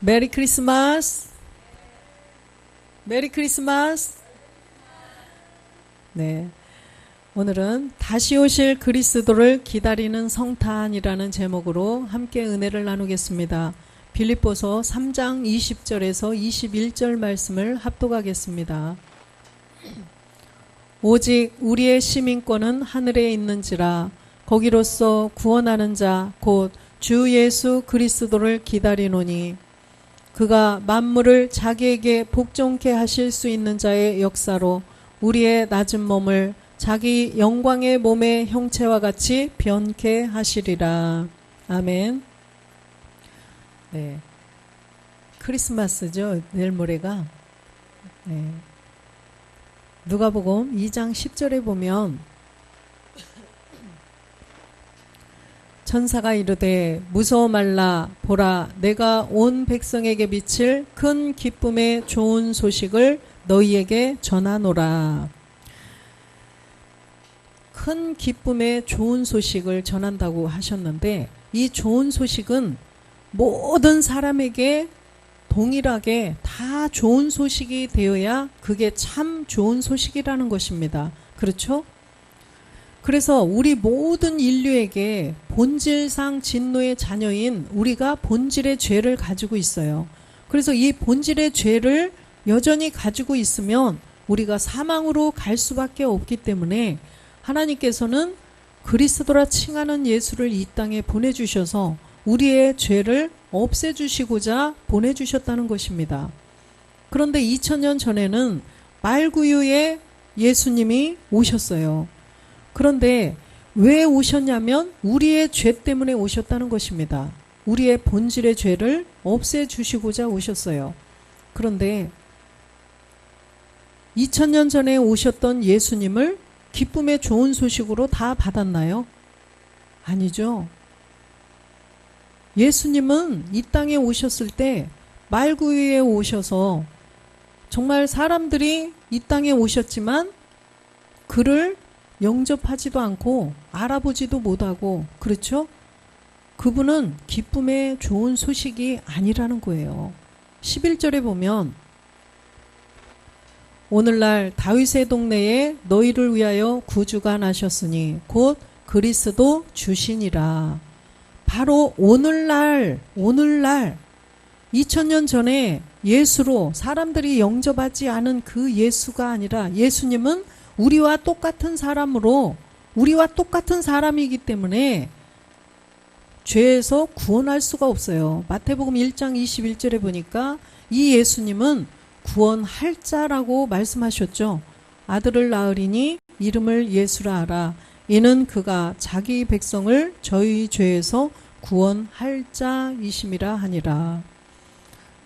메리 크리스마스. 메리 크리스마스. 네. 오늘은 다시 오실 그리스도를 기다리는 성탄이라는 제목으로 함께 은혜를 나누겠습니다. 빌립보서 3장 20절에서 21절 말씀을 합독하겠습니다. 오직 우리의 시민권은 하늘에 있는지라 거기로서 구원하는 자 곧 주 예수 그리스도를 기다리노니 그가 만물을 자기에게 복종케 하실 수 있는 자의 역사로 우리의 낮은 몸을 자기 영광의 몸의 형체와 같이 변케 하시리라. 아멘. 네. 크리스마스죠. 내일 모레가. 네. 누가복음 2장 10절에 보면 천사가 이르되 무서워 말라 보라 내가 온 백성에게 비칠 큰 기쁨의 좋은 소식을 너희에게 전하노라. 큰 기쁨의 좋은 소식을 전한다고 하셨는데 이 좋은 소식은 모든 사람에게 동일하게 다 좋은 소식이 되어야 그게 참 좋은 소식이라는 것입니다. 그렇죠? 그래서 우리 모든 인류에게 본질상 진노의 자녀인 우리가 본질의 죄를 가지고 있어요. 그래서 이 본질의 죄를 여전히 가지고 있으면 우리가 사망으로 갈 수밖에 없기 때문에 하나님께서는 그리스도라 칭하는 예수를 이 땅에 보내주셔서 우리의 죄를 없애주시고자 보내주셨다는 것입니다. 그런데 2000년 전에는 말구유의 예수님이 오셨어요. 그런데 왜 오셨냐면 우리의 죄 때문에 오셨다는 것입니다. 우리의 본질의 죄를 없애주시고자 오셨어요. 그런데 2000년 전에 오셨던 예수님을 기쁨의 좋은 소식으로 다 받았나요? 아니죠. 예수님은 이 땅에 오셨을 때 말구유에 오셔서 정말 사람들이 이 땅에 오셨지만 그를 영접하지도 않고 알아보지도 못하고, 그렇죠? 그분은 기쁨의 좋은 소식이 아니라는 거예요. 11절에 보면 오늘날 다윗의 동네에 너희를 위하여 구주가 나셨으니 곧 그리스도 주시니라. 바로 오늘날 2000년 전에 예수로 사람들이 영접하지 않은 그 예수가 아니라 예수님은 우리와 똑같은 사람으로 우리와 똑같은 사람이기 때문에 죄에서 구원할 수가 없어요. 마태복음 1장 21절에 보니까 이 예수님은 구원할 자라고 말씀하셨죠. 아들을 낳으리니 이름을 예수라 하라. 이는 그가 자기 백성을 저희 죄에서 구원할 자이심이라 하니라.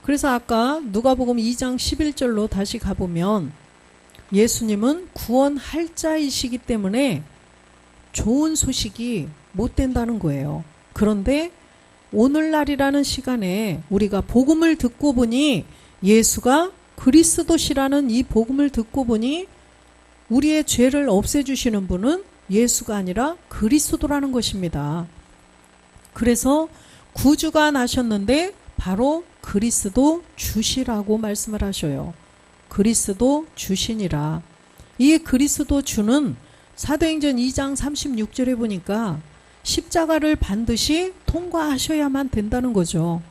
그래서 아까 누가복음 2장 11절로 다시 가보면 예수님은 구원할 자이시기 때문에 좋은 소식이 못 된다는 거예요. 그런데 오늘날이라는 시간에 우리가 복음을 듣고 보니 예수가 그리스도시라는 이 복음을 듣고 보니 우리의 죄를 없애주시는 분은 예수가 아니라 그리스도라는 것입니다. 그래서 구주가 나셨는데 바로 그리스도 주시라고 말씀을 하셔요. 그리스도 주시니라. 이 그리스도 주는 사도행전 2장 36절에 보니까 십자가를 반드시 통과하셔야만 된다는 거죠.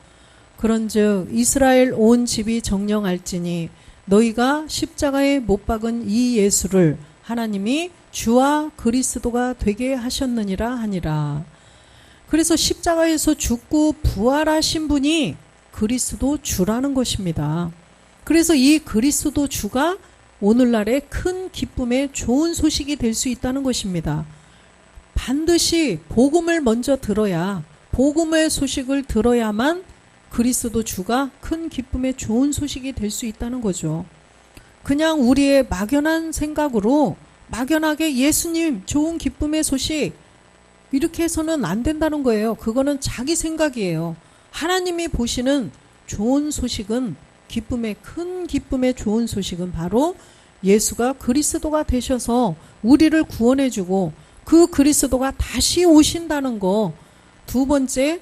그런즉 이스라엘 온 집이 정령할지니 너희가 십자가에 못 박은 이 예수를 하나님이 주와 그리스도가 되게 하셨느니라 하니라. 그래서 십자가에서 죽고 부활하신 분이 그리스도 주라는 것입니다. 그래서 이 그리스도 주가 오늘날의 큰 기쁨의 좋은 소식이 될 수 있다는 것입니다. 반드시 복음을 먼저 들어야, 복음의 소식을 들어야만 그리스도 주가 큰 기쁨의 좋은 소식이 될 수 있다는 거죠. 그냥 우리의 막연한 생각으로 막연하게 예수님 좋은 기쁨의 소식 이렇게 해서는 안 된다는 거예요. 그거는 자기 생각이에요. 하나님이 보시는 좋은 소식은 큰 기쁨의 좋은 소식은 바로 예수가 그리스도가 되셔서 우리를 구원해주고 그 그리스도가 다시 오신다는 거. 두 번째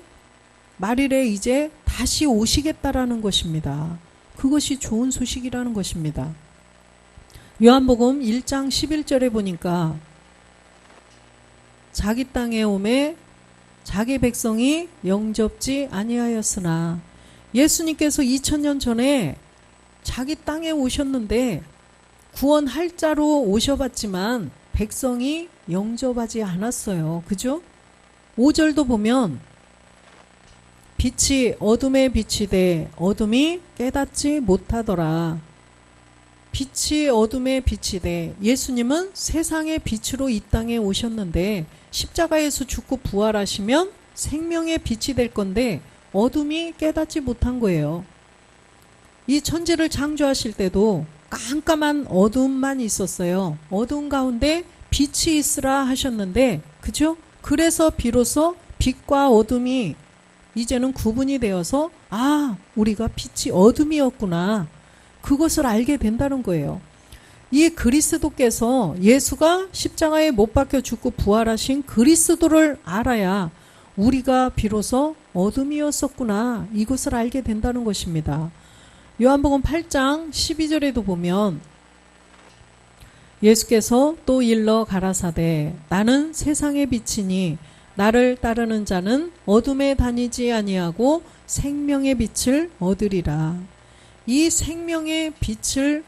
말일에 이제 다시 오시겠다라는 것입니다. 그것이 좋은 소식이라는 것입니다. 요한복음 1장 11절에 보니까 자기 땅에 오매 자기 백성이 영접지 아니하였으나, 예수님께서 2000년 전에 자기 땅에 오셨는데 구원할 자로 오셔봤지만 백성이 영접하지 않았어요. 그죠? 5절도 보면 빛이 어둠에 비치되 어둠이 깨닫지 못하더라. 빛이 어둠에 비치되, 예수님은 세상의 빛으로 이 땅에 오셨는데 십자가에서 죽고 부활하시면 생명의 빛이 될 건데 어둠이 깨닫지 못한 거예요. 이 천지를 창조하실 때도 깜깜한 어둠만 있었어요. 어둠 가운데 빛이 있으라 하셨는데, 그죠? 그래서 비로소 빛과 어둠이 이제는 구분이 되어서 우리가 빛이 어둠이었구나, 그것을 알게 된다는 거예요. 이 그리스도께서, 예수가 십자가에 못 박혀 죽고 부활하신 그리스도를 알아야 우리가 비로소 어둠이었었구나, 이것을 알게 된다는 것입니다. 요한복음 8장 12절에도 보면 예수께서 또 일러 가라사대 나는 세상의 빛이니 나를 따르는 자는 어둠에 다니지 아니하고 생명의 빛을 얻으리라. 이 생명의 빛을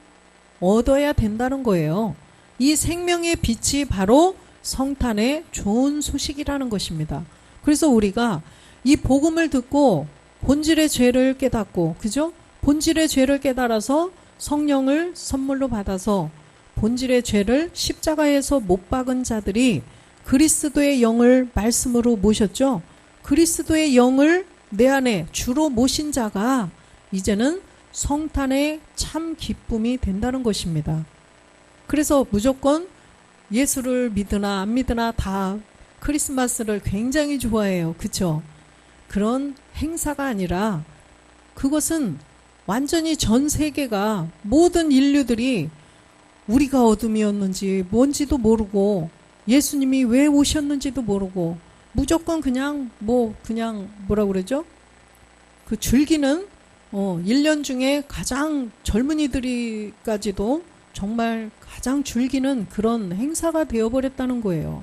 얻어야 된다는 거예요. 이 생명의 빛이 바로 성탄의 좋은 소식이라는 것입니다. 그래서 우리가 이 복음을 듣고 본질의 죄를 깨닫고, 그죠? 본질의 죄를 깨달아서 성령을 선물로 받아서 본질의 죄를 십자가에서 못 박은 자들이 그리스도의 영을 말씀으로 모셨죠. 그리스도의 영을 내 안에 주로 모신 자가 이제는 성탄의 참 기쁨이 된다는 것입니다. 그래서 무조건 예수를 믿으나 안 믿으나 다 크리스마스를 굉장히 좋아해요. 그렇죠? 그런 행사가 아니라 그것은 완전히 전 세계가, 모든 인류들이 우리가 어둠이었는지 뭔지도 모르고 예수님이 왜 오셨는지도 모르고 무조건 그냥 뭐라고 그러죠? 그 즐기는 1년 중에 가장 젊은이들이까지도 정말 가장 즐기는 그런 행사가 되어버렸다는 거예요.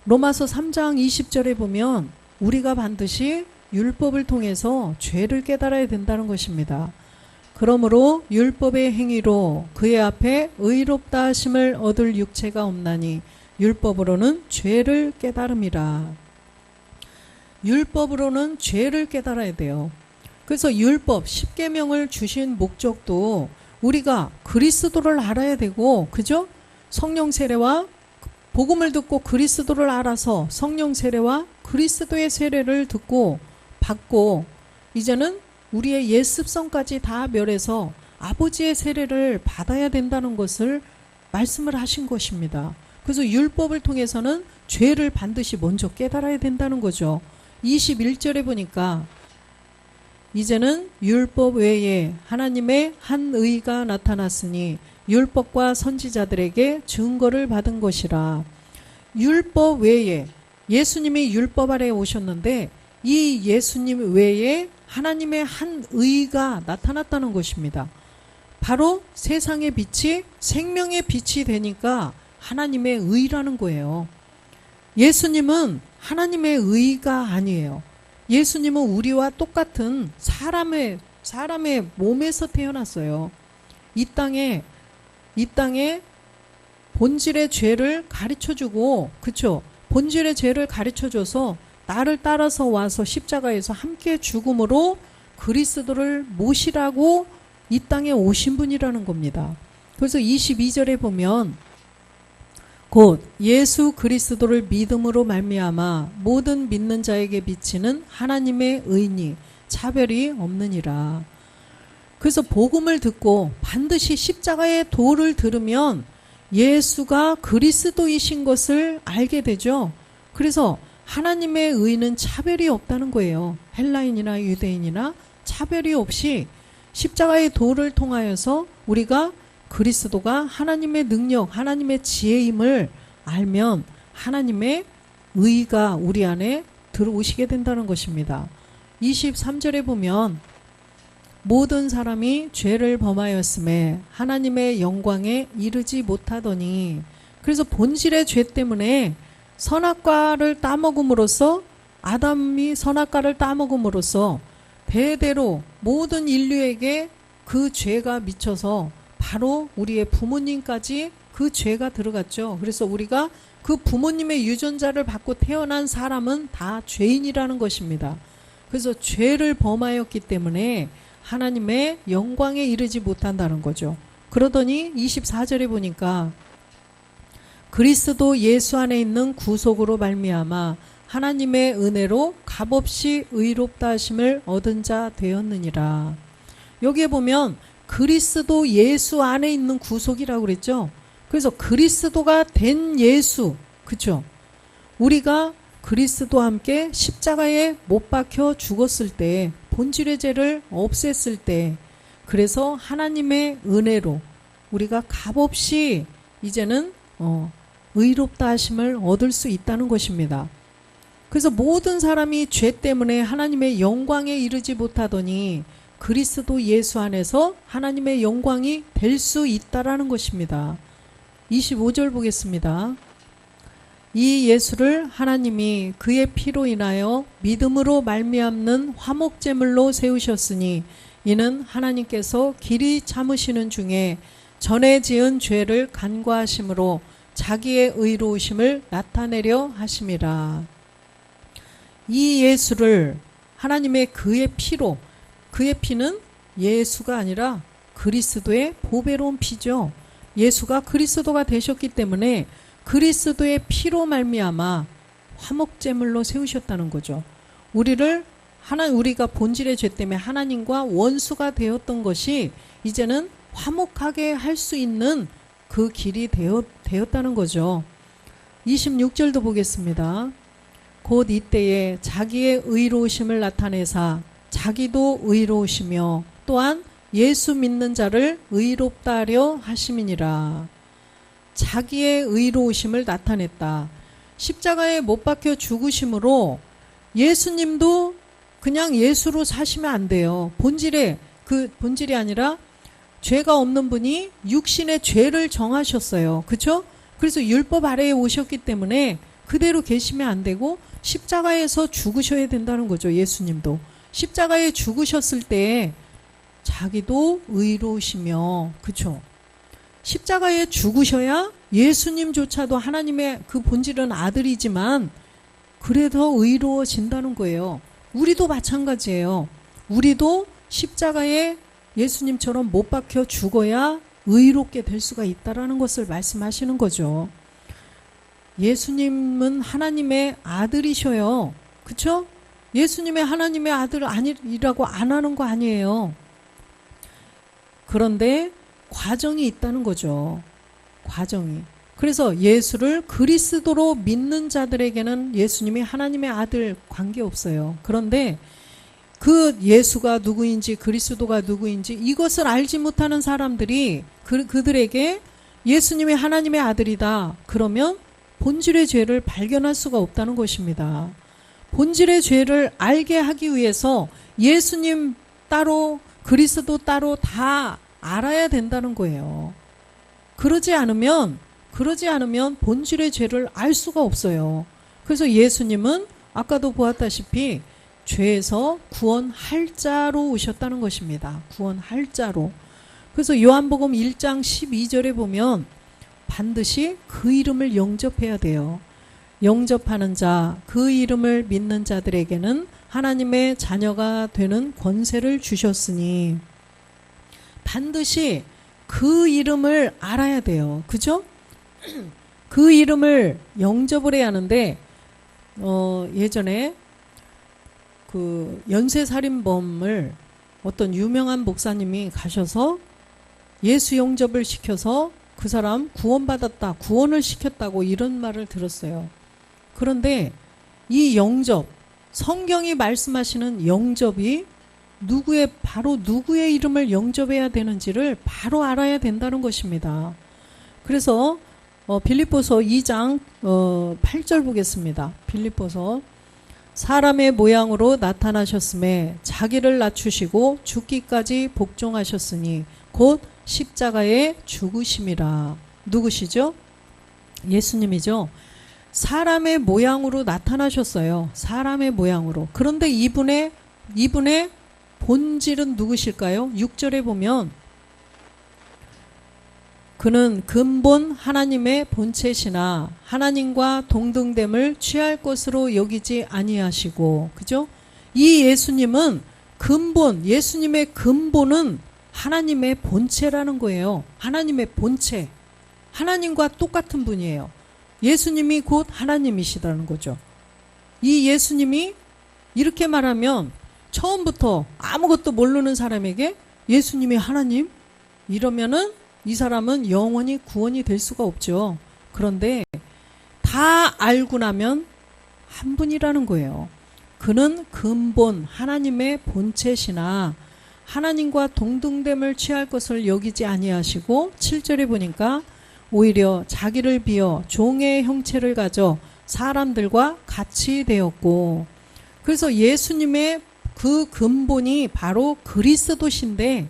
로마서 3장 20절에 보면 우리가 반드시 율법을 통해서 죄를 깨달아야 된다는 것입니다. 그러므로 율법의 행위로 그의 앞에 의롭다 하심을 얻을 육체가 없나니 율법으로는 죄를 깨달음이라. 율법으로는 죄를 깨달아야 돼요. 그래서 율법 10계명을 주신 목적도 우리가 그리스도를 알아야 되고, 그죠? 성령 세례와 복음을 듣고 그리스도를 알아서 성령 세례와 그리스도의 세례를 듣고 받고 이제는 우리의 옛 습성까지 다 멸해서 아버지의 세례를 받아야 된다는 것을 말씀을 하신 것입니다. 그래서 율법을 통해서는 죄를 반드시 먼저 깨달아야 된다는 거죠. 21절에 보니까 이제는 율법 외에 하나님의 한 의가 나타났으니 율법과 선지자들에게 증거를 받은 것이라. 율법 외에, 예수님이 율법 아래에 오셨는데 이 예수님 외에 하나님의 한 의가 나타났다는 것입니다. 바로 세상의 빛이 생명의 빛이 되니까 하나님의 의라는 거예요. 예수님은 하나님의 의가 아니에요. 예수님은 우리와 똑같은 사람의 몸에서 태어났어요. 이 땅에 본질의 죄를 가르쳐주고, 그쵸? 본질의 죄를 가르쳐줘서 나를 따라서 와서 십자가에서 함께 죽음으로 그리스도를 모시라고 이 땅에 오신 분이라는 겁니다. 그래서 22절에 보면 곧 예수 그리스도를 믿음으로 말미암아 모든 믿는 자에게 비치는 하나님의 의니 차별이 없느니라. 그래서 복음을 듣고 반드시 십자가의 도를 들으면 예수가 그리스도이신 것을 알게 되죠. 그래서 하나님의 의는 차별이 없다는 거예요. 헬라인이나 유대인이나 차별이 없이 십자가의 도를 통하여서 우리가 그리스도가 하나님의 능력, 하나님의 지혜임을 알면 하나님의 의가 우리 안에 들어오시게 된다는 것입니다. 23절에 보면 모든 사람이 죄를 범하였음에 하나님의 영광에 이르지 못하더니, 그래서 본질의 죄 때문에 선악과를 따먹음으로써, 아담이 선악과를 따먹음으로써 대대로 모든 인류에게 그 죄가 미쳐서 바로 우리의 부모님까지 그 죄가 들어갔죠. 그래서 우리가 그 부모님의 유전자를 받고 태어난 사람은 다 죄인이라는 것입니다. 그래서 죄를 범하였기 때문에 하나님의 영광에 이르지 못한다는 거죠. 그러더니 24절에 보니까 그리스도 예수 안에 있는 구속으로 말미암아 하나님의 은혜로 값없이 의롭다 하심을 얻은 자 되었느니라. 여기에 보면 그리스도 예수 안에 있는 구속이라고 그랬죠. 그래서 그리스도가 된 예수, 그렇죠? 우리가 그리스도와 함께 십자가에 못 박혀 죽었을 때, 본질의 죄를 없앴을 때, 그래서 하나님의 은혜로 우리가 값없이 이제는 의롭다 하심을 얻을 수 있다는 것입니다. 그래서 모든 사람이 죄 때문에 하나님의 영광에 이르지 못하더니 그리스도 예수 안에서 하나님의 영광이 될 수 있다라는 것입니다. 25절 보겠습니다. 이 예수를 하나님이 그의 피로 인하여 믿음으로 말미암는 화목제물로 세우셨으니 이는 하나님께서 길이 참으시는 중에 전에 지은 죄를 간과하심으로 자기의 의로우심을 나타내려 하심이라. 이 예수를 하나님의 그의 피로, 그의 피는 예수가 아니라 그리스도의 보배로운 피죠. 예수가 그리스도가 되셨기 때문에 그리스도의 피로 말미암아 화목제물로 세우셨다는 거죠. 우리가 본질의 죄 때문에 하나님과 원수가 되었던 것이 이제는 화목하게 할 수 있는 그 길이 되었다는 거죠. 26절도 보겠습니다. 곧 이때에 자기의 의로우심을 나타내사 자기도 의로우시며 또한 예수 믿는 자를 의롭다 하려 하심이니라. 자기의 의로우심을 나타냈다. 십자가에 못 박혀 죽으심으로 예수님도 그냥 예수로 사시면 안 돼요. 본질이 아니라 죄가 없는 분이 육신의 죄를 정하셨어요. 그렇죠? 그래서 율법 아래에 오셨기 때문에 그대로 계시면 안 되고 십자가에서 죽으셔야 된다는 거죠. 예수님도 십자가에 죽으셨을 때 자기도 의로우시며, 그렇죠? 십자가에 죽으셔야 예수님조차도 하나님의 그 본질은 아들이지만 그래도 의로워진다는 거예요. 우리도 마찬가지예요. 우리도 십자가에 예수님처럼 못 박혀 죽어야 의롭게 될 수가 있다라는 것을 말씀하시는 거죠. 예수님은 하나님의 아들이셔요. 그렇죠? 예수님의 하나님의 아들 아니라고 안 하는 거 아니에요. 그런데 과정이 있다는 거죠. 과정이. 그래서 예수를 그리스도로 믿는 자들에게는 예수님이 하나님의 아들 관계없어요. 그런데 그 예수가 누구인지 그리스도가 누구인지 이것을 알지 못하는 사람들이 그들에게 예수님이 하나님의 아들이다. 그러면 본질의 죄를 발견할 수가 없다는 것입니다. 본질의 죄를 알게 하기 위해서 예수님 따로 그리스도 따로 다 알아야 된다는 거예요. 그러지 않으면 본질의 죄를 알 수가 없어요. 그래서 예수님은 아까도 보았다시피 죄에서 구원할 자로 오셨다는 것입니다. 구원할 자로. 그래서 요한복음 1장 12절에 보면 반드시 그 이름을 영접해야 돼요. 영접하는 자, 그 이름을 믿는 자들에게는 하나님의 자녀가 되는 권세를 주셨으니 반드시 그 이름을 알아야 돼요. 그죠? 그 이름을 영접을 해야 하는데 예전에 그 연쇄살인범을 어떤 유명한 목사님이 가셔서 예수 영접을 시켜서 그 사람 구원받았다, 구원을 시켰다고 이런 말을 들었어요. 그런데 이 영접, 성경이 말씀하시는 영접이 바로 누구의 이름을 영접해야 되는지를 바로 알아야 된다는 것입니다. 그래서 빌립보서 2장 8절 보겠습니다. 빌립보서 사람의 모양으로 나타나셨음에 자기를 낮추시고 죽기까지 복종하셨으니 곧 십자가에 죽으심이라. 누구시죠? 예수님이죠. 사람의 모양으로 나타나셨어요. 사람의 모양으로. 그런데 이분의 본질은 누구실까요? 6절에 보면 그는 근본 하나님의 본체시나 하나님과 동등됨을 취할 것으로 여기지 아니하시고, 그죠? 이 예수님은 예수님의 근본은 하나님의 본체라는 거예요. 하나님의 본체. 하나님과 똑같은 분이에요. 예수님이 곧 하나님이시다는 거죠. 이 예수님이 이렇게 말하면 처음부터 아무것도 모르는 사람에게 예수님이 하나님? 이러면은 이 사람은 영원히 구원이 될 수가 없죠. 그런데 다 알고 나면 한 분이라는 거예요. 그는 근본 하나님의 본체시나 하나님과 동등됨을 취할 것을 여기지 아니하시고 7절에 보니까 오히려 자기를 비어 종의 형체를 가져 사람들과 같이 되었고, 그래서 예수님의 그 근본이 바로 그리스도신데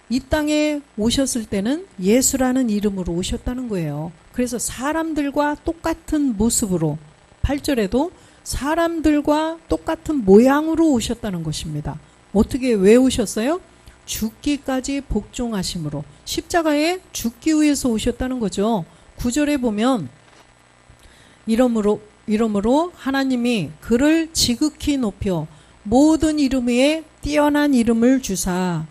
이 땅에 오셨을 때는 예수라는 이름으로 오셨다는 거예요. 그래서 사람들과 똑같은 모습으로 8절에도 사람들과 똑같은 모양으로 오셨다는 것입니다. 어떻게 왜 오셨어요? 죽기까지 복종하심으로 십자가에 죽기 위해서 오셨다는 거죠. 9절에 보면 이러므로 하나님이 그를 지극히 높여 모든 이름 위에 뛰어난 이름을 주사.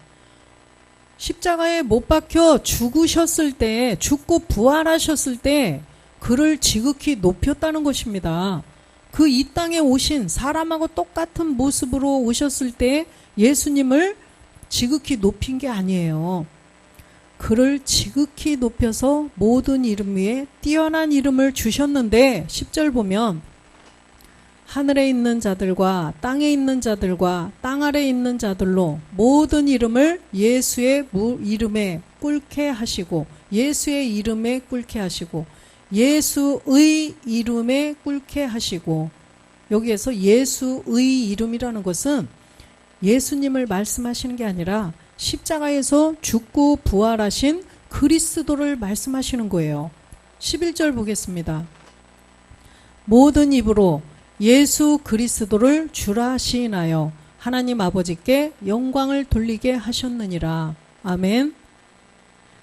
십자가에 못 박혀 죽으셨을 때, 죽고 부활하셨을 때 그를 지극히 높였다는 것입니다. 그 이 땅에 오신 사람하고 똑같은 모습으로 오셨을 때 예수님을 지극히 높인 게 아니에요. 그를 지극히 높여서 모든 이름 위에 뛰어난 이름을 주셨는데 10절 보면 하늘에 있는 자들과 땅에 있는 자들과 땅 아래에 있는 자들로 모든 이름을 예수의 이름에 꿇게 하시고, 예수의 이름에 꿇게 하시고, 예수의 이름에 꿇게 하시고. 여기에서 예수의 이름이라는 것은 예수님을 말씀하시는 게 아니라 십자가에서 죽고 부활하신 그리스도를 말씀하시는 거예요. 11절 보겠습니다. 모든 입으로 예수 그리스도를 주라 시인하여 하나님 아버지께 영광을 돌리게 하셨느니라. 아멘.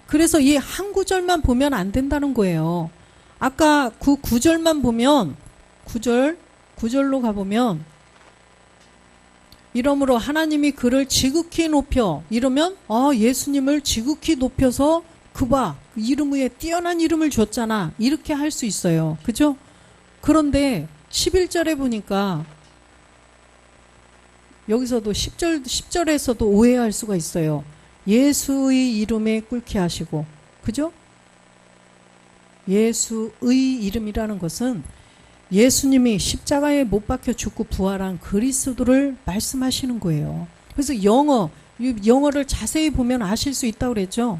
그래서 이 한 구절만 보면 안 된다는 거예요. 아까 그 구절만 보면 9절로 가보면 이러므로 하나님이 그를 지극히 높여, 이러면 예수님을 지극히 높여서 그봐 이름 위에 뛰어난 이름을 줬잖아, 이렇게 할 수 있어요. 그죠? 그런데 11절에 보니까 여기서도 10절에서도 오해할 수가 있어요. 예수의 이름에 꿇게 하시고, 그죠? 예수의 이름이라는 것은 예수님이 십자가에 못 박혀 죽고 부활한 그리스도를 말씀하시는 거예요. 그래서 영어를 자세히 보면 아실 수 있다고 그랬죠.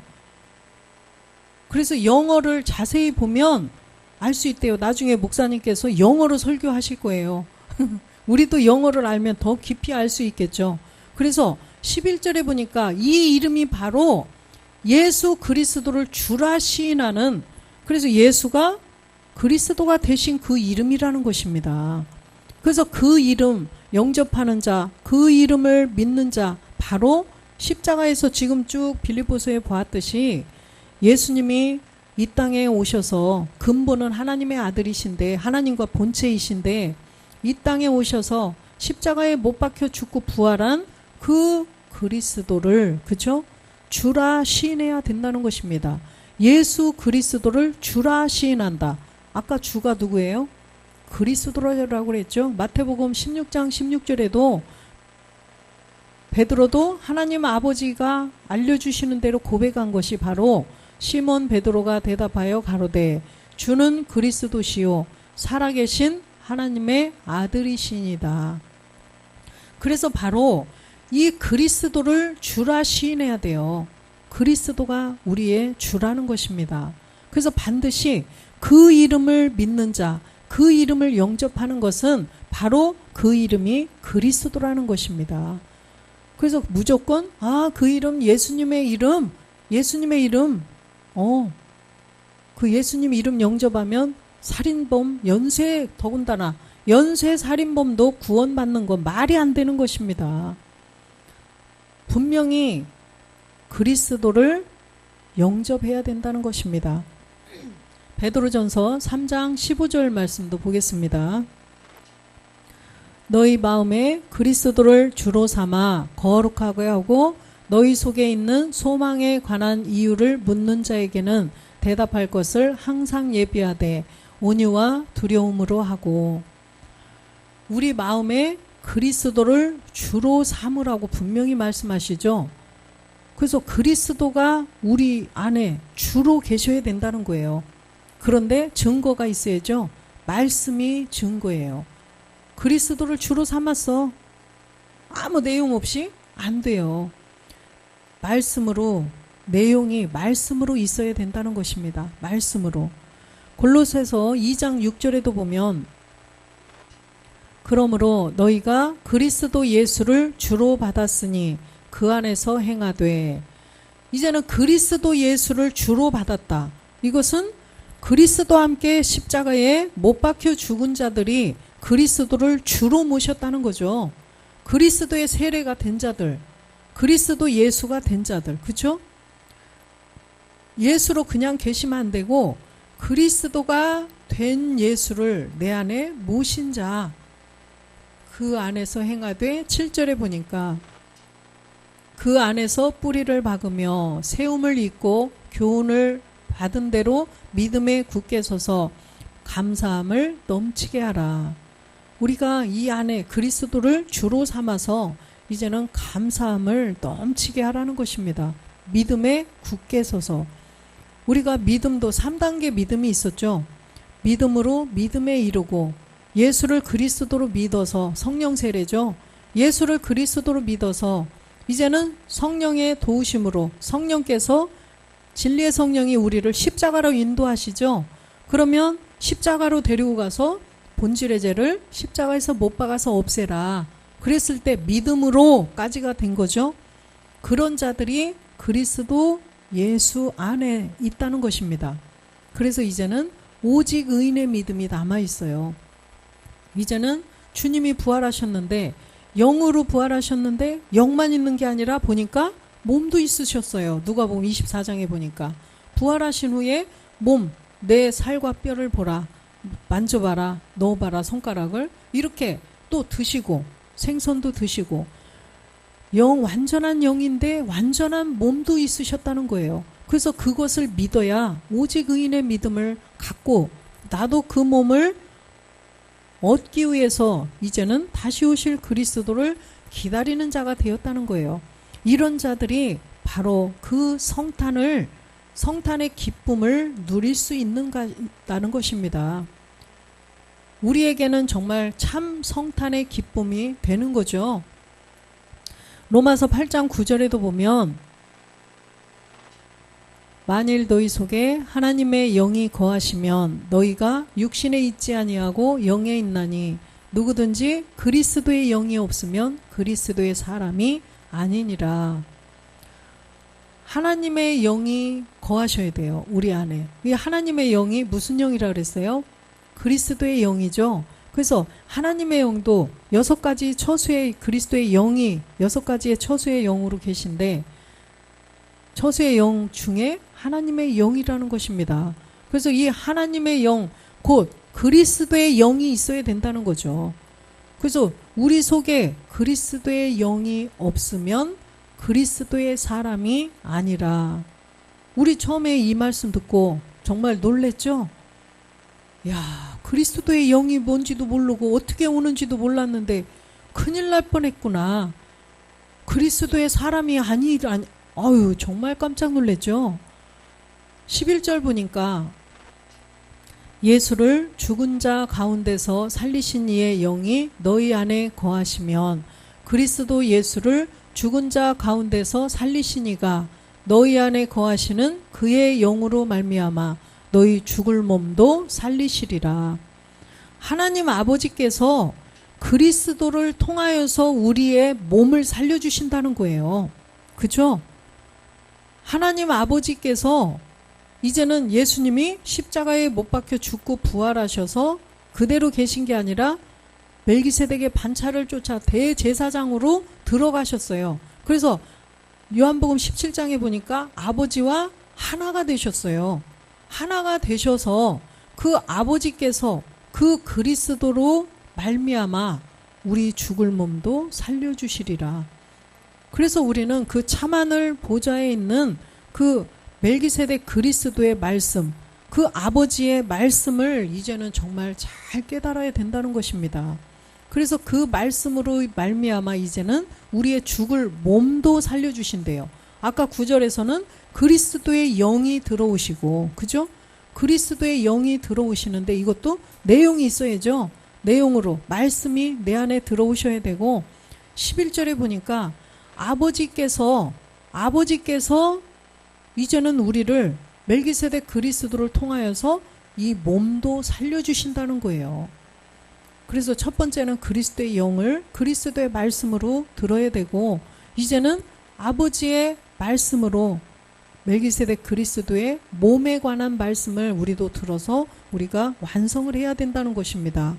그래서 영어를 자세히 보면 알 수 있대요. 나중에 목사님께서 영어로 설교하실 거예요. 우리도 영어를 알면 더 깊이 알 수 있겠죠. 그래서 11절에 보니까 이 이름이 바로 예수 그리스도를 주라 시인하는, 그래서 예수가 그리스도가 되신 그 이름이라는 것입니다. 그래서 그 이름 영접하는 자, 그 이름을 믿는 자, 바로 십자가에서 지금 쭉 빌립보서에 보았듯이 예수님이 이 땅에 오셔서 근본은 하나님의 아들이신데, 하나님과 본체이신데 이 땅에 오셔서 십자가에 못 박혀 죽고 부활한 그 그리스도를, 그죠? 주라 시인해야 된다는 것입니다. 예수 그리스도를 주라 시인한다. 아까 주가 누구예요? 그리스도라고 그랬죠. 마태복음 16장 16절에도 베드로도 하나님 아버지가 알려주시는 대로 고백한 것이 바로 시몬 베드로가 대답하여 가로되 주는 그리스도시요 살아계신 하나님의 아들이시니다. 그래서 바로 이 그리스도를 주라 시인해야 돼요. 그리스도가 우리의 주라는 것입니다. 그래서 반드시 그 이름을 믿는 자, 그 이름을 영접하는 것은 바로 그 이름이 그리스도라는 것입니다. 그래서 무조건 그 이름, 예수님의 이름, 그 예수님 이름 영접하면 살인범, 더군다나 연쇄 살인범도 구원받는 건 말이 안 되는 것입니다. 분명히 그리스도를 영접해야 된다는 것입니다. 베드로전서 3장 15절 말씀도 보겠습니다. 너희 마음에 그리스도를 주로 삼아 거룩하게 하고 너희 속에 있는 소망에 관한 이유를 묻는 자에게는 대답할 것을 항상 예비하되 온유와 두려움으로 하고. 우리 마음에 그리스도를 주로 삼으라고 분명히 말씀하시죠. 그래서 그리스도가 우리 안에 주로 계셔야 된다는 거예요. 그런데 증거가 있어야죠. 말씀이 증거예요. 그리스도를 주로 삼았어. 아무 내용 없이 안 돼요. 말씀으로, 내용이 말씀으로 있어야 된다는 것입니다. 말씀으로. 골로새서 2장 6절에도 보면 그러므로 너희가 그리스도 예수를 주로 받았으니 그 안에서 행하되. 이제는 그리스도 예수를 주로 받았다. 이것은 그리스도와 함께 십자가에 못 박혀 죽은 자들이 그리스도를 주로 모셨다는 거죠. 그리스도의 세례가 된 자들, 그리스도 예수가 된 자들, 그렇죠? 예수로 그냥 계시면 안 되고 그리스도가 된 예수를 내 안에 모신 자, 그 안에서 행하되 7절에 보니까 그 안에서 뿌리를 박으며 세움을 입고 교훈을 받은 대로 믿음에 굳게 서서 감사함을 넘치게 하라. 우리가 이 안에 그리스도를 주로 삼아서 이제는 감사함을 넘치게 하라는 것입니다. 믿음에 굳게 서서. 우리가 믿음도 3단계 믿음이 있었죠. 믿음으로 믿음에 이르고, 예수를 그리스도로 믿어서 성령 세례죠. 예수를 그리스도로 믿어서 이제는 성령의 도우심으로 성령께서, 진리의 성령이 우리를 십자가로 인도하시죠. 그러면 십자가로 데리고 가서 본질의 죄를 십자가에서 못 박아서 없애라. 그랬을 때 믿음으로까지가 된 거죠. 그런 자들이 그리스도 예수 안에 있다는 것입니다. 그래서 이제는 오직 의인의 믿음이 남아있어요. 이제는 주님이 부활하셨는데, 영으로 부활하셨는데 영만 있는 게 아니라 보니까 몸도 있으셨어요. 누가복음 24장에 보니까 부활하신 후에 몸, 내 살과 뼈를 보라, 만져봐라, 넣어봐라 손가락을, 이렇게 또 드시고 생선도 드시고 완전한 영인데 완전한 몸도 있으셨다는 거예요. 그래서 그것을 믿어야, 오직 의인의 믿음을 갖고 나도 그 몸을 얻기 위해서 이제는 다시 오실 그리스도를 기다리는 자가 되었다는 거예요. 이런 자들이 바로 그 성탄의 기쁨을 누릴 수 있다는 것입니다. 우리에게는 정말 참 성탄의 기쁨이 되는 거죠. 로마서 8장 9절에도 보면 만일 너희 속에 하나님의 영이 거하시면 너희가 육신에 있지 아니하고 영에 있나니 누구든지 그리스도의 영이 없으면 그리스도의 사람이 아니니라. 하나님의 영이 거하셔야 돼요. 우리 안에. 이 하나님의 영이 무슨 영이라 그랬어요? 그리스도의 영이죠. 그래서 하나님의 영도 6가지 처수의, 그리스도의 영이 6가지의 처수의 영으로 계신데, 처수의 영 중에 하나님의 영이라는 것입니다. 그래서 이 하나님의 영, 곧 그리스도의 영이 있어야 된다는 거죠. 그래서 우리 속에 그리스도의 영이 없으면 그리스도의 사람이 아니라. 우리 처음에 이 말씀 듣고 정말 놀랬죠? 야, 그리스도의 영이 뭔지도 모르고 어떻게 오는지도 몰랐는데 큰일 날 뻔했구나. 그리스도의 사람이 아유, 정말 깜짝 놀랐죠? 11절 보니까 예수를 죽은 자 가운데서 살리신 이의 영이 너희 안에 거하시면 그리스도 예수를 죽은 자 가운데서 살리신 이가 너희 안에 거하시는 그의 영으로 말미암아 너희 죽을 몸도 살리시리라. 하나님 아버지께서 그리스도를 통하여서 우리의 몸을 살려주신다는 거예요. 그죠? 하나님 아버지께서 이제는 예수님이 십자가에 못 박혀 죽고 부활하셔서 그대로 계신 게 아니라 멜기세덱의 반차를 쫓아 대제사장으로 들어가셨어요. 그래서 요한복음 17장에 보니까 아버지와 하나가 되셨어요. 하나가 되셔서 그 아버지께서 그 그리스도로 말미암아 우리 죽을 몸도 살려주시리라. 그래서 우리는 그 참하늘 보좌에 있는 그 멜기세덱 그리스도의 말씀, 그 아버지의 말씀을 이제는 정말 잘 깨달아야 된다는 것입니다. 그래서 그 말씀으로 말미암아 이제는 우리의 죽을 몸도 살려주신대요. 아까 9절에서는 그리스도의 영이 들어오시고, 그죠? 그리스도의 영이 들어오시는데 이것도 내용이 있어야죠. 내용으로 말씀이 내 안에 들어오셔야 되고, 11절에 보니까 아버지께서 이제는 우리를 멜기세덱 그리스도를 통하여서 이 몸도 살려주신다는 거예요. 그래서 첫 번째는 그리스도의 영을 그리스도의 말씀으로 들어야 되고, 이제는 아버지의 말씀으로 멜기세덱 그리스도의 몸에 관한 말씀을 우리도 들어서 우리가 완성을 해야 된다는 것입니다.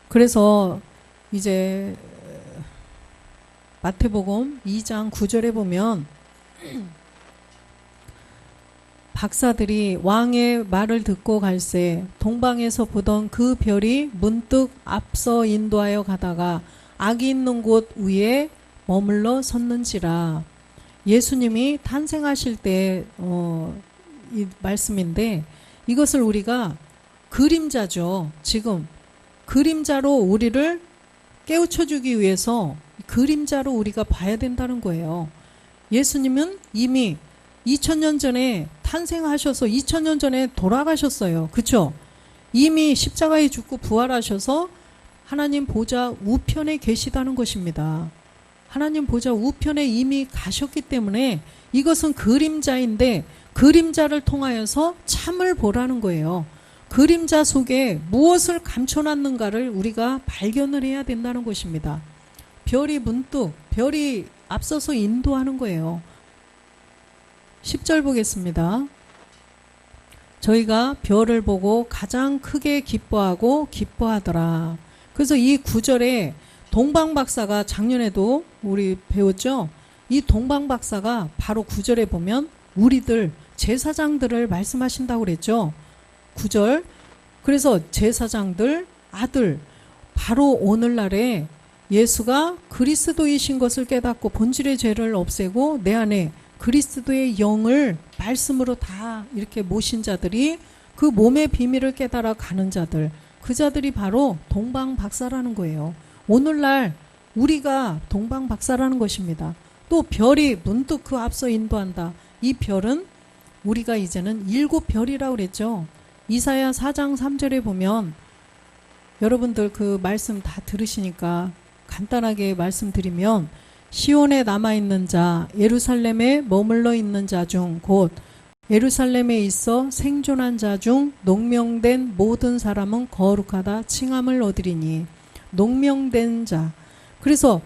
그래서 이제 마태복음 2장 9절에 보면 박사들이 왕의 말을 듣고 갈새 동방에서 보던 그 별이 문득 앞서 인도하여 가다가 악이 있는 곳 위에 머물러 섰는지라. 예수님이 탄생하실 때 이 말씀인데, 이것을 우리가 그림자죠. 지금 그림자로 우리를 깨우쳐주기 위해서 그림자로 우리가 봐야 된다는 거예요. 예수님은 이미 2000년 전에 탄생하셔서 2000년 전에 돌아가셨어요. 그렇죠? 이미 십자가에 죽고 부활하셔서 하나님 보좌 우편에 계시다는 것입니다. 하나님 보좌 우편에 이미 가셨기 때문에 이것은 그림자인데 그림자를 통하여서 참을 보라는 거예요. 그림자 속에 무엇을 감춰놨는가를 우리가 발견을 해야 된다는 것입니다. 별이 앞서서 인도하는 거예요. 10절 보겠습니다. 저희가 별을 보고 가장 크게 기뻐하더라. 그래서 이 9절에 동방박사가 작년에도 우리 배웠죠? 이 동방박사가 바로 9절에 보면 우리들 제사장들을 말씀하신다고 그랬죠? 9절. 그래서 제사장들, 아들, 바로 오늘날에 예수가 그리스도이신 것을 깨닫고 본질의 죄를 없애고 내 안에 그리스도의 영을 말씀으로 다 이렇게 모신 자들이 그 몸의 비밀을 깨달아 가는 자들, 그 자들이 바로 동방박사라는 거예요. 오늘날 우리가 동방박사라는 것입니다. 또 별이 문득 그 앞서 인도한다. 이 별은 우리가 이제는 7별이라고 그랬죠. 이사야 4장 3절에 보면 여러분들 그 말씀 다 들으시니까 간단하게 말씀드리면, 시온에 남아있는 자, 예루살렘에 머물러 있는 자 중 곧 예루살렘에 있어 생존한 자 중 농명된 모든 사람은 거룩하다 칭함을 얻으리니. 농명된 자. 그래서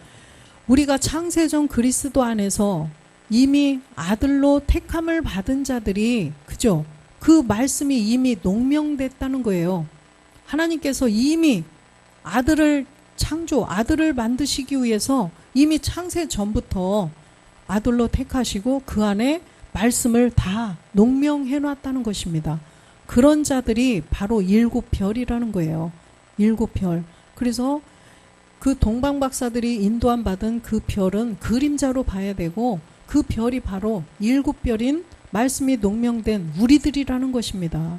우리가 창세전 그리스도 안에서 이미 아들로 택함을 받은 자들이, 그죠? 그 말씀이 이미 농명됐다는 거예요. 하나님께서 이미 아들을 만드시기 위해서 이미 창세 전부터 아들로 택하시고 그 안에 말씀을 다 농명해 놨다는 것입니다. 그런 자들이 바로 7별이라는 거예요. 7별. 그래서 그 동방박사들이 인도함 받은 그 별은 그림자로 봐야 되고, 그 별이 바로 7별인 말씀이 농명된 우리들이라는 것입니다.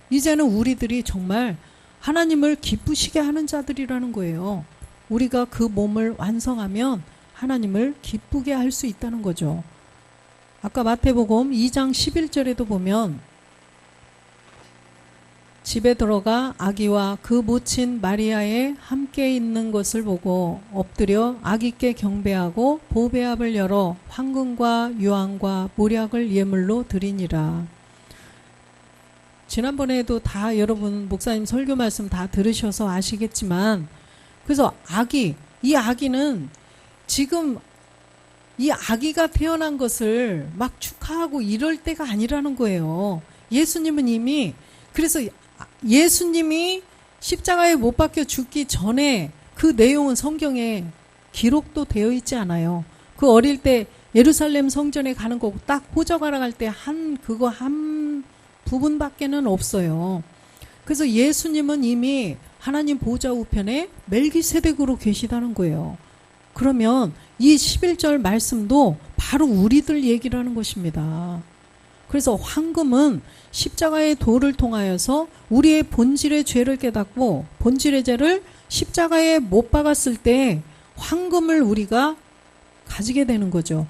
이제는 우리들이 정말 하나님을 기쁘시게 하는 자들이라는 거예요. 우리가 그 몸을 완성하면 하나님을 기쁘게 할 수 있다는 거죠. 아까 마태복음 2장 11절에도 보면 집에 들어가 아기와 그 모친 마리아에 함께 있는 것을 보고 엎드려 아기께 경배하고 보배압을 열어 황금과 유황과 모략을 예물로 드리니라. 지난번에도 다 여러분 목사님 설교 말씀 다 들으셔서 아시겠지만, 그래서 이 아기는 지금 이 아기가 태어난 것을 막 축하하고 이럴 때가 아니라는 거예요. 예수님은 이미, 그래서 예수님이 십자가에 못 박혀 죽기 전에 그 내용은 성경에 기록도 되어 있지 않아요. 그 어릴 때 예루살렘 성전에 가는 거 딱 호적하러 갈 때 그거 한 부분밖에는 없어요. 그래서 예수님은 이미 하나님 보좌 우편에 멜기세덱으로 계시다는 거예요. 그러면 이 11절 말씀도 바로 우리들 얘기를 하는 것입니다. 그래서 황금은 십자가의 도를 통하여서 우리의 본질의 죄를 깨닫고, 본질의 죄를 십자가에 못 박았을 때 황금을 우리가 가지게 되는 거죠.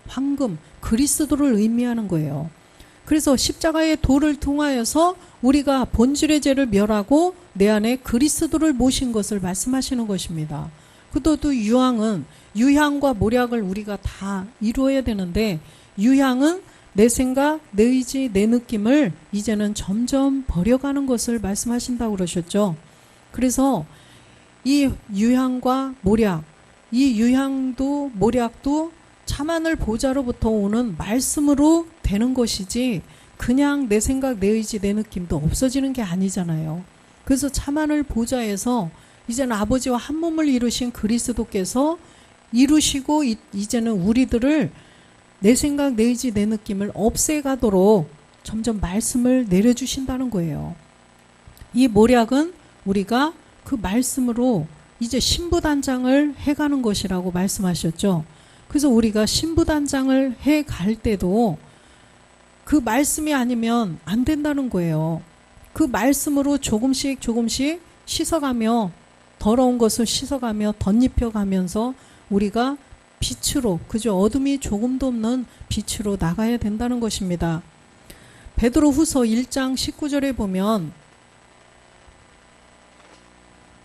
황금, 그리스도를 의미하는 거예요. 그래서 십자가의 도를 통하여서 우리가 본질의 죄를 멸하고 내 안에 그리스도를 모신 것을 말씀하시는 것입니다. 또 유향과 모략을 우리가 다 이루어야 되는데, 유향은 내 생각, 내 의지, 내 느낌을 이제는 점점 버려가는 것을 말씀하신다고 그러셨죠. 그래서 이 유향과 모략, 이 유향도 모략도 참하늘 보좌로부터 오는 말씀으로 되는 것이지, 그냥 내 생각, 내 의지, 내 느낌도 없어지는 게 아니잖아요. 그래서 참하늘 보좌에서 이제는 아버지와 한 몸을 이루신 그리스도께서 이루시고, 이제는 우리들을 내 생각, 내 의지, 내 느낌을 없애가도록 점점 말씀을 내려주신다는 거예요. 이 모략은 우리가 그 말씀으로 이제 신부단장을 해가는 것이라고 말씀하셨죠. 그래서 우리가 신부단장을 해갈 때도 그 말씀이 아니면 안 된다는 거예요. 그 말씀으로 조금씩 씻어가며, 더러운 것을 씻어가며 덧입혀가면서 우리가 빛으로, 그저 어둠이 조금도 없는 빛으로 나가야 된다는 것입니다. 베드로 후서 1장 19절에 보면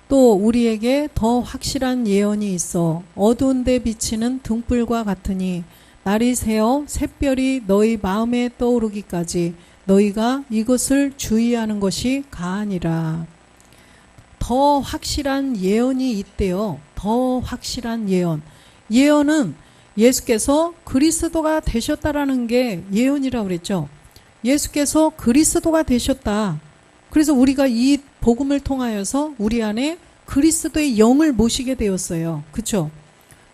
또 우리에게 더 확실한 예언이 있어 어두운 데 비치는 등불과 같으니 날이 새어 샛별이 너희 마음에 떠오르기까지 너희가 이것을 주의하는 것이 가하니라. 더 확실한 예언이 있대요. 더 확실한 예언. 예언은 예수께서 그리스도가 되셨다라는 게 예언이라고 그랬죠. 예수께서 그리스도가 되셨다. 그래서 우리가 이 복음을 통하여서 우리 안에 그리스도의 영을 모시게 되었어요. 그렇죠?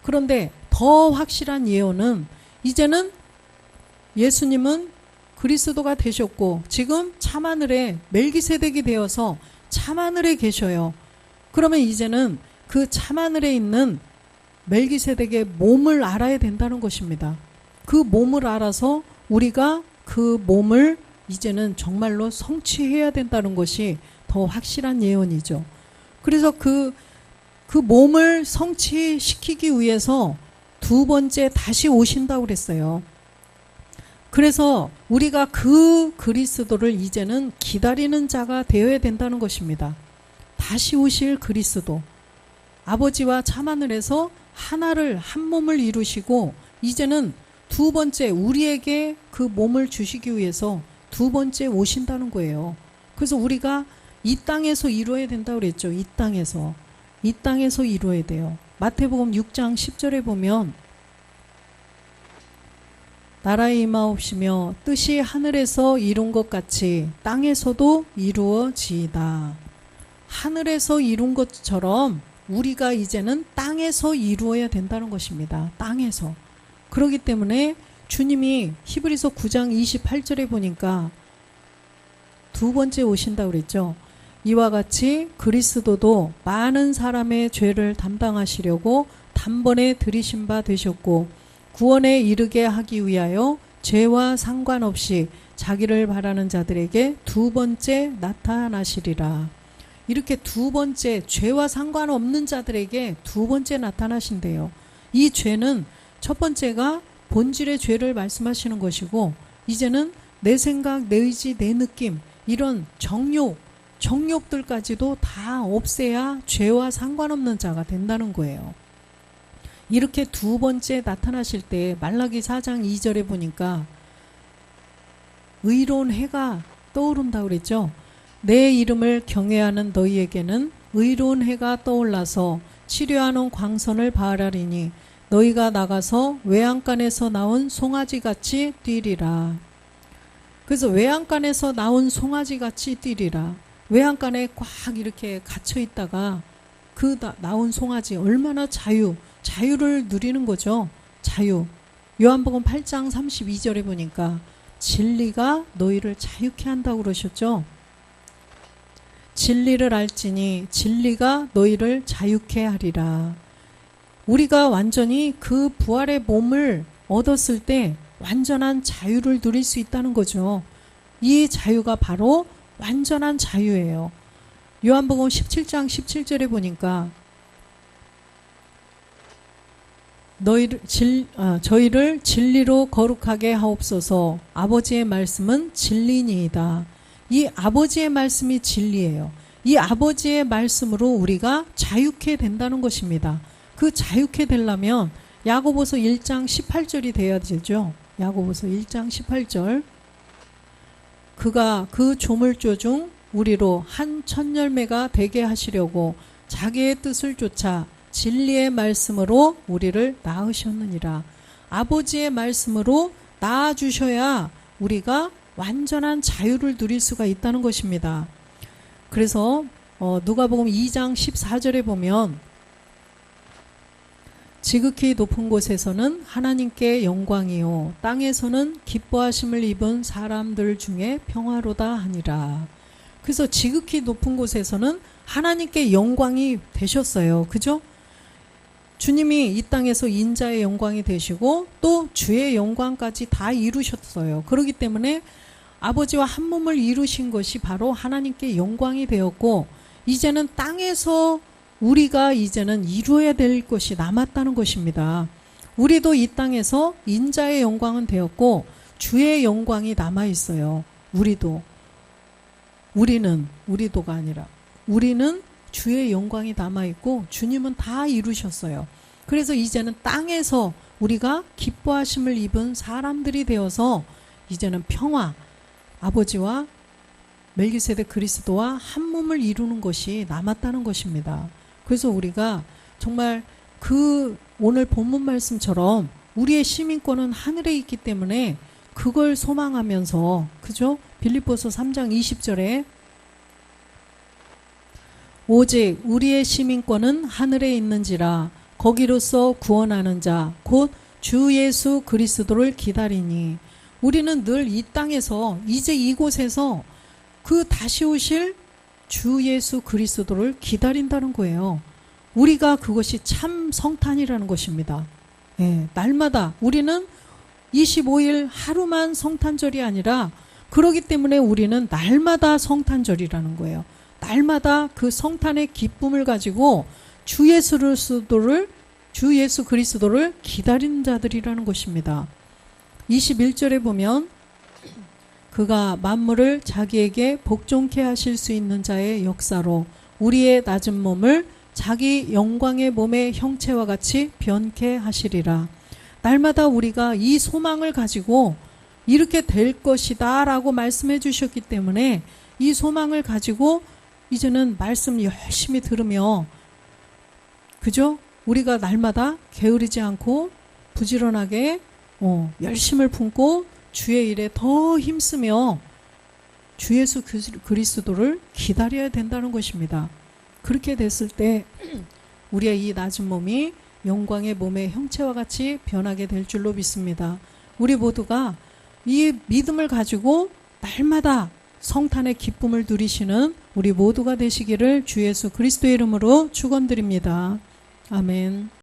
그런데 더 확실한 예언은 이제는 예수님은 그리스도가 되셨고 지금 참하늘에 멜기세덱이 되어서 참하늘에 계셔요. 그러면 이제는 그 참하늘에 있는 멜기세덱의 몸을 알아야 된다는 것입니다. 그 몸을 알아서 우리가 그 몸을 이제는 정말로 성취해야 된다는 것이 더 확실한 예언이죠. 그래서 그 몸을 성취시키기 위해서 두 번째 다시 오신다고 그랬어요. 그래서 우리가 그 그리스도를 이제는 기다리는 자가 되어야 된다는 것입니다. 다시 오실 그리스도. 아버지와 참하늘에서 한 몸을 이루시고 이제는 두 번째 우리에게 그 몸을 주시기 위해서 두 번째 오신다는 거예요. 그래서 우리가 이 땅에서 이루어야 된다고 그랬죠. 이 땅에서 이루어야 돼요. 마태복음 6장 10절에 보면 나라의 임하옵시며 뜻이 하늘에서 이룬 것 같이 땅에서도 이루어지이다. 하늘에서 이룬 것처럼 우리가 이제는 땅에서 이루어야 된다는 것입니다. 땅에서. 그렇기 때문에 주님이 히브리서 9장 28절에 보니까 두 번째 오신다고 그랬죠. 이와 같이 그리스도도 많은 사람의 죄를 담당하시려고 단번에 들이신 바 되셨고 구원에 이르게 하기 위하여 죄와 상관없이 자기를 바라는 자들에게 두 번째 나타나시리라. 이렇게 두 번째, 죄와 상관없는 자들에게 두 번째 나타나신대요. 이 죄는 첫 번째가 본질의 죄를 말씀하시는 것이고 이제는 내 생각, 내 의지, 내 느낌 이런 정욕들까지도 다 없애야 죄와 상관없는 자가 된다는 거예요. 이렇게 두 번째 나타나실 때 말라기 4장 2절에 보니까 의로운 해가 떠오른다 그랬죠. 내 이름을 경외하는 너희에게는 의로운 해가 떠올라서 치료하는 광선을 바라리니 너희가 나가서 외양간에서 나온 송아지같이 뛰리라. 그래서 외양간에서 나온 송아지같이 뛰리라. 외양간에 꽉 이렇게 갇혀 있다가 그 나온 송아지 얼마나 자유를 누리는 거죠. 자유. 요한복음 8장 32절에 보니까 진리가 너희를 자유케 한다고 그러셨죠. 진리를 알지니 진리가 너희를 자유케 하리라. 우리가 완전히 그 부활의 몸을 얻었을 때 완전한 자유를 누릴 수 있다는 거죠. 이 자유가 바로 완전한 자유예요. 요한복음 17장 17절에 보니까 저희를 진리로 거룩하게 하옵소서. 아버지의 말씀은 진리니이다. 이 아버지의 말씀이 진리예요. 이 아버지의 말씀으로 우리가 자유케 된다는 것입니다. 그 자유케 되려면 야고보서 1장 18절이 돼야 되죠. 야고보서 1장 18절. 그가 그 조물조 중 우리로 한 첫 열매가 되게 하시려고 자기의 뜻을 쫓아 진리의 말씀으로 우리를 낳으셨느니라. 아버지의 말씀으로 낳아주셔야 우리가 완전한 자유를 누릴 수가 있다는 것입니다. 그래서 누가복음 2장 14절에 보면 지극히 높은 곳에서는 하나님께 영광이요 땅에서는 기뻐하심을 입은 사람들 중에 평화로다 하니라. 그래서 지극히 높은 곳에서는 하나님께 영광이 되셨어요. 그죠? 주님이 이 땅에서 인자의 영광이 되시고 또 주의 영광까지 다 이루셨어요. 그렇기 때문에 아버지와 한 몸을 이루신 것이 바로 하나님께 영광이 되었고, 이제는 땅에서 우리가 이제는 이루어야 될 것이 남았다는 것입니다. 우리도 이 땅에서 인자의 영광은 되었고 주의 영광이 남아 있어요. 우리도가 아니라 우리는 주의 영광이 남아 있고 주님은 다 이루셨어요. 그래서 이제는 땅에서 우리가 기뻐하심을 입은 사람들이 되어서 이제는 평화, 아버지와 멜기세덱 그리스도와 한 몸을 이루는 것이 남았다는 것입니다. 그래서 우리가 정말 그 오늘 본문 말씀처럼 우리의 시민권은 하늘에 있기 때문에 그걸 소망하면서, 그죠? 빌립보서 3장 20절에 오직 우리의 시민권은 하늘에 있는지라 거기로서 구원하는 자 곧 주 예수 그리스도를 기다리니. 우리는 늘 이 땅에서 이제 이곳에서 그 다시 오실 주 예수 그리스도를 기다린다는 거예요. 우리가 그것이 참 성탄이라는 것입니다. 날마다 우리는 25일 하루만 성탄절이 아니라 그러기 때문에 우리는 날마다 성탄절이라는 거예요. 날마다 그 성탄의 기쁨을 가지고 주 예수 그리스도를 기다리는 자들이라는 것입니다. 21절에 보면 그가 만물을 자기에게 복종케 하실 수 있는 자의 역사로 우리의 낮은 몸을 자기 영광의 몸의 형체와 같이 변케 하시리라. 날마다 우리가 이 소망을 가지고 이렇게 될 것이다 라고 말씀해 주셨기 때문에 이 소망을 가지고 이제는 말씀 열심히 들으며, 그죠? 우리가 날마다 게으르지 않고 부지런하게 열심을 품고 주의 일에 더 힘쓰며 주 예수 그리스도를 기다려야 된다는 것입니다. 그렇게 됐을 때 우리의 이 낮은 몸이 영광의 몸의 형체와 같이 변하게 될 줄로 믿습니다. 우리 모두가 이 믿음을 가지고 날마다 성탄의 기쁨을 누리시는 우리 모두가 되시기를 주 예수 그리스도의 이름으로 축원드립니다. 아멘.